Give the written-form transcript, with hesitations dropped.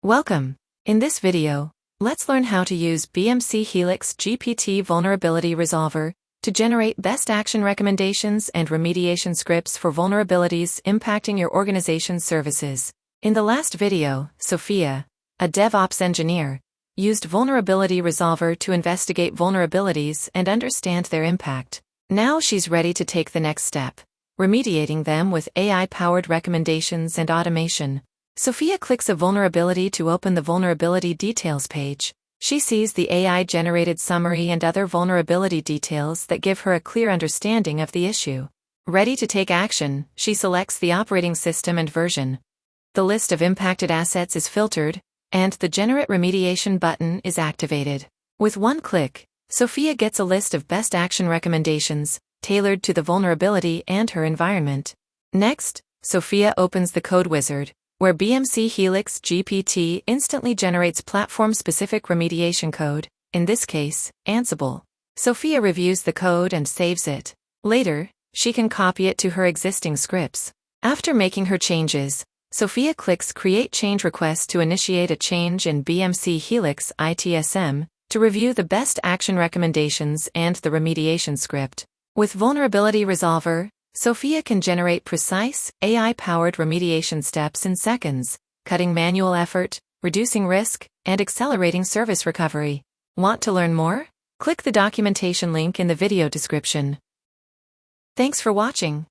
Welcome. In this video, let's learn how to use BMC HelixGPT Vulnerability Resolver to generate best action recommendations and remediation scripts for vulnerabilities impacting your organization's services. In the last video, Sophia, a DevOps engineer, used Vulnerability Resolver to investigate vulnerabilities and understand their impact. Now she's ready to take the next step, remediating them with AI-powered recommendations and automation. Sophia clicks a vulnerability to open the vulnerability details page. She sees the AI-generated summary and other vulnerability details that give her a clear understanding of the issue. Ready to take action, she selects the operating system and version. The list of impacted assets is filtered, and the Generate Remediation button is activated. With one click, Sophia gets a list of best action recommendations, tailored to the vulnerability and her environment. Next, Sophia opens the code wizard, where BMC HelixGPT instantly generates platform-specific remediation code, in this case, Ansible. Sophia reviews the code and saves it. Later, she can copy it to her existing scripts. After making her changes, Sophia clicks Create Change Request to initiate a change in BMC Helix ITSM to review the best action recommendations and the remediation script. With Vulnerability Resolver, Sophia can generate precise, AI-powered remediation steps in seconds, cutting manual effort, reducing risk, and accelerating service recovery. Want to learn more? Click the documentation link in the video description. Thanks for watching.